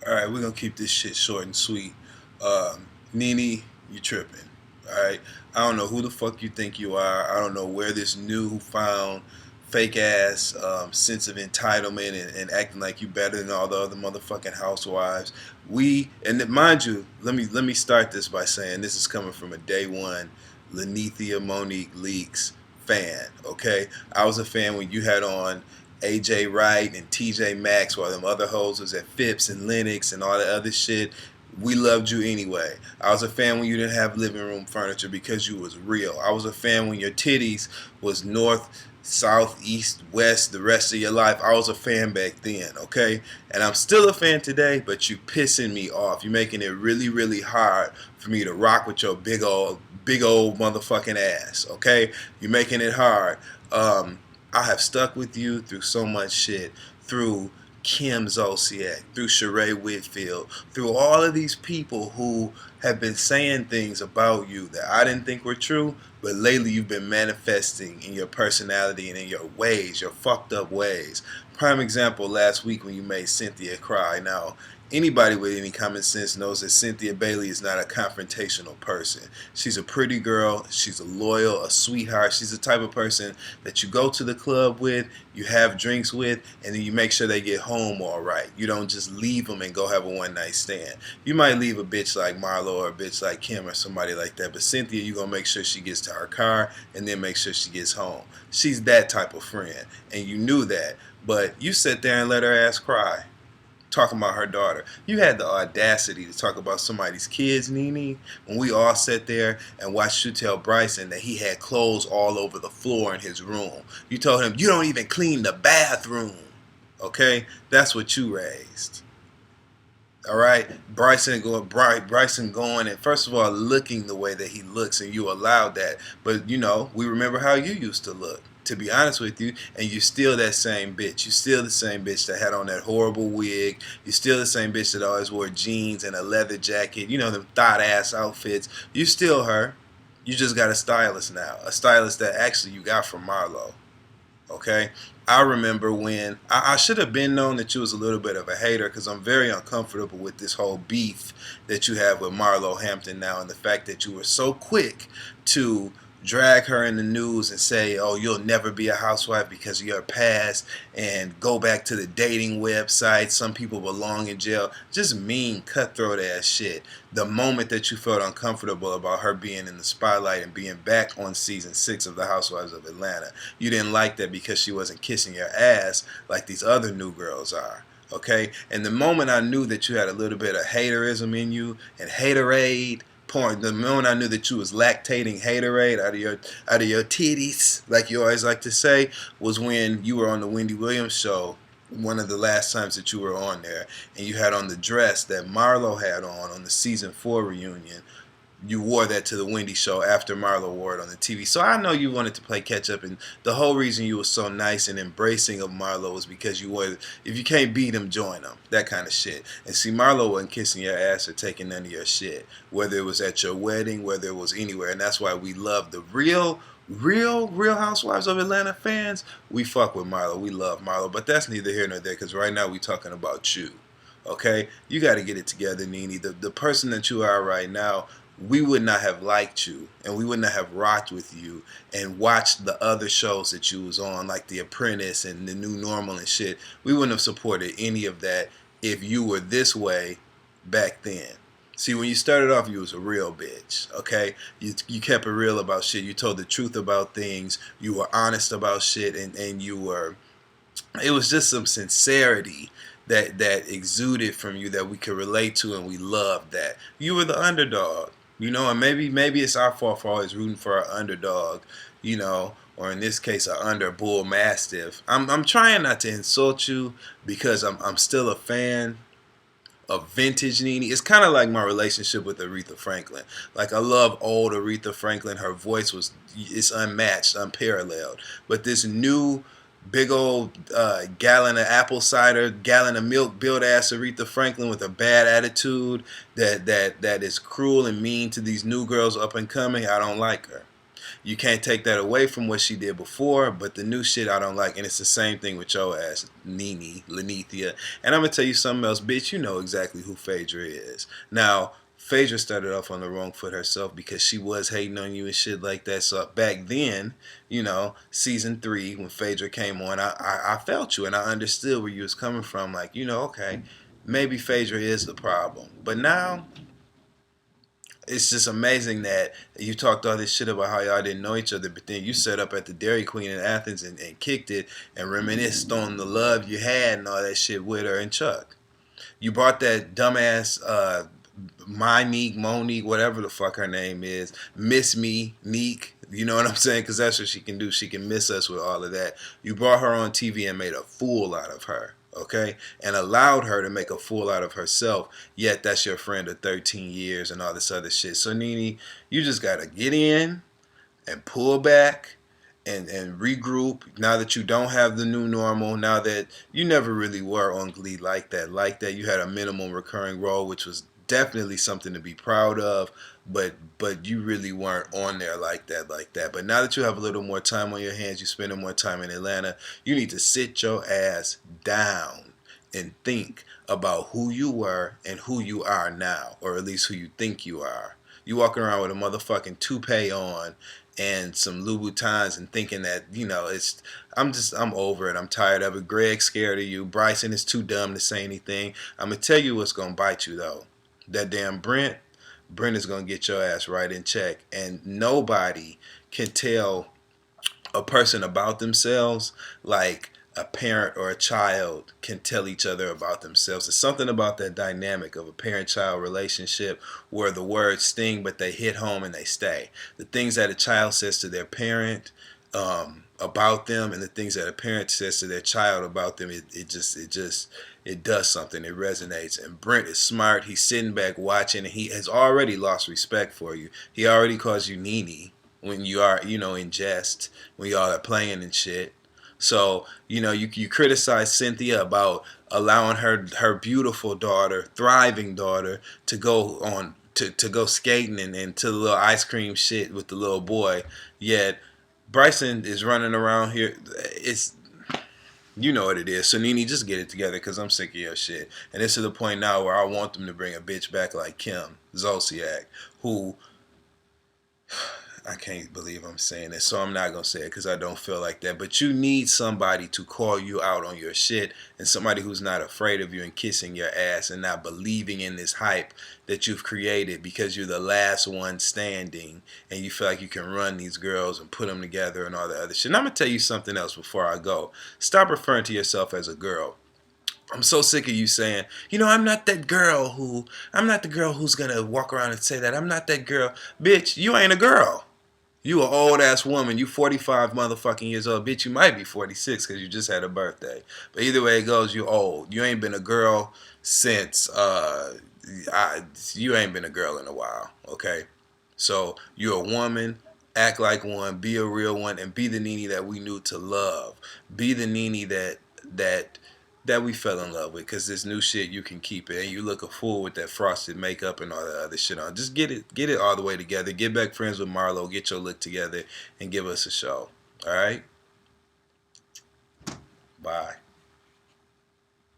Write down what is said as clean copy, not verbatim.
Alright, we're gonna keep this shit short and sweet. NeNe, you tripping. Alright? I don't know who the fuck you think you are. I don't know where this new found fake ass sense of entitlement and acting like you better than all the other motherfucking housewives. And mind you, let me start this by saying this is coming from a day one NeNe Leakes fan, okay? I was a fan when you had on AJ Wright and TJ Maxx, while them other hoes was at Phipps and Lennox and all that other shit. We loved you anyway. I was a fan when you didn't have living room furniture because you was real. I was a fan when your titties was north, south, east, west the rest of your life. I was a fan back then, okay? And I'm still a fan today, but you pissing me off. You're making it really, really hard for me to rock with your big old motherfucking ass, okay? You're making it hard. I have stuck with you through so much shit, through Kim Zolciak, through Sheree Whitfield, through all of these people who have been saying things about you that I didn't think were true, but lately you've been manifesting in your personality and in your ways, your fucked up ways. Prime example last week when you made Cynthia cry. Now, anybody with any common sense knows that Cynthia Bailey is not a confrontational person. She's a pretty girl. She's a loyal, a sweetheart. She's the type of person that you go to the club with, you have drinks with, and then you make sure they get home all right. You don't just leave them and go have a one-night stand. You might leave a bitch like Marlo or a bitch like Kim or somebody like that, but Cynthia, you're going to make sure she gets to her car and then make sure she gets home. She's that type of friend, and you knew that, but you sit there and let her ass cry talking about her daughter. You had the audacity to talk about somebody's kids, NeNe, when we all sat there and watched you tell Bryson that he had clothes all over the floor in his room. You told him, you don't even clean the bathroom. Okay? That's what you raised. All right, Bryson going and first of all looking the way that he looks, and you allowed that. But you know, we remember how you used to look. To be honest with you, and you still that same bitch. You still the same bitch that had on that horrible wig. You still the same bitch that always wore jeans and a leather jacket. You know, them thought ass outfits. You still her. You just got a stylist now, a stylist that actually you got from Marlo. Okay, I remember when I should have been known that you was a little bit of a hater, because I'm very uncomfortable with this whole beef that you have with Marlo Hampton now, and the fact that you were so quick to drag her in the news and say, oh, you'll never be a housewife because of your past, and go back to the dating website. Some people belong in jail. Just mean, cutthroat ass shit. The moment that you felt uncomfortable about her being in the spotlight and being back on season 6 of The Housewives of Atlanta, you didn't like that because she wasn't kissing your ass like these other new girls are. Okay? And the moment I knew that you had a little bit of haterism in you and haterade, porn, the moment I knew that you was lactating haterade out of your titties, like you always like to say, was when you were on the Wendy Williams show, one of the last times that you were on there, and you had on the dress that Marlo had on the season 4 reunion. You wore that to the Wendy show after Marlo wore it on the TV. So I know you wanted to play catch up, and the whole reason you were so nice and embracing of Marlo was because you wanted, if you can't beat him, join him. That kind of shit. And see, Marlo wasn't kissing your ass or taking none of your shit, whether it was at your wedding, whether it was anywhere. And that's why we love the real Housewives of Atlanta fans. We fuck with Marlo. We love Marlo. But that's neither here nor there, because right now we talking about you. Okay? You got to get it together, NeNe. The person that you are right now, we would not have liked you, and we would not have rocked with you and watched the other shows that you was on, like The Apprentice and The New Normal and shit. We wouldn't have supported any of that if you were this way back then. See, when you started off, you was a real bitch, okay? You kept it real about shit. You told the truth about things. You were honest about shit, and you were... It was just some sincerity that exuded from you that we could relate to, and we loved that. You were the underdog. You know, and maybe it's our fault for always rooting for our underdog, you know, or in this case, an under bull mastiff. I'm trying not to insult you because I'm still a fan of vintage NeNe. It's kind of like my relationship with Aretha Franklin. Like, I love old Aretha Franklin. Her voice it's unmatched, unparalleled. But this new big old gallon of apple cider, gallon of milk built ass Aretha Franklin with a bad attitude that is cruel and mean to these new girls up and coming, I don't like her. You can't take that away from what she did before, but the new shit I don't like. And it's the same thing with your ass, NeNe Leakes. And I'm going to tell you something else, bitch. You know exactly who Phaedra is. Now, Phaedra started off on the wrong foot herself because she was hating on you and shit like that. So back then, you know, season 3, when Phaedra came on, I felt you and I understood where you was coming from. Like, you know, okay, maybe Phaedra is the problem. But now, it's just amazing that you talked all this shit about how y'all didn't know each other, but then you set up at the Dairy Queen in Athens and kicked it and reminisced on the love you had and all that shit with her and Chuck. You brought that dumbass Monique, whatever the fuck her name is, Miss Me, Neek. You know what I'm saying? Because that's what she can do. She can miss us with all of that. You brought her on TV and made a fool out of her, okay? And allowed her to make a fool out of herself. Yet that's your friend of 13 years and all this other shit. So, NeNe, you just got to get in and pull back and regroup now that you don't have the new normal, now that you never really were on Glee like that. Like that, you had a minimum recurring role, which was definitely something to be proud of, but you really weren't on there like that. But now that you have a little more time on your hands, you're spending more time in Atlanta, you need to sit your ass down and think about who you were and who you are now, or at least who you think you are. You walking around with a motherfucking toupee on and some Louboutins and thinking that, you know, I'm over it. I'm tired of it. Greg's scared of you. Bryson is too dumb to say anything. I'm going to tell you what's going to bite you, though. That damn Brent is going to get your ass right in check. And nobody can tell a person about themselves like a parent or a child can tell each other about themselves. There's something about that dynamic of a parent-child relationship where the words sting but they hit home and they stay. The things that a child says to their parent about them and the things that a parent says to their child about them, it does something. It resonates. And Brent is smart. He's sitting back watching and he has already lost respect for you. He already calls you NeNe when you are, you know, in jest, when y'all are playing and shit. So, you know, you criticize Cynthia about allowing her beautiful daughter, thriving daughter, to go on to go skating and to the little ice cream shit with the little boy. Yet Bryson is running around here. It's, you know what it is. So NeNe, just get it together because I'm sick of your shit. And it's to the point now where I want them to bring a bitch back like Kim Zolciak, who, I can't believe I'm saying this, so I'm not going to say it because I don't feel like that. But you need somebody to call you out on your shit and somebody who's not afraid of you and kissing your ass and not believing in this hype that you've created because you're the last one standing and you feel like you can run these girls and put them together and all that other shit. And I'm going to tell you something else before I go. Stop referring to yourself as a girl. I'm so sick of you saying, you know, I'm not the girl who's going to walk around and say that. I'm not that girl. Bitch, you ain't a girl. You an old ass woman. You 45 motherfucking years old. Bitch, you might be 46 because you just had a birthday. But either way it goes, you old. You ain't been a girl since, you ain't been a girl in a while, okay? So you're a woman. Act like one. Be a real one. And be the NeNe that we knew to love. Be the NeNe that we fell in love with, because this new shit, you can keep it. And you look a fool with that frosted makeup and all that other shit on. Just get it all the way together. Get back friends with Marlo. Get your look together and give us a show. All right? Bye.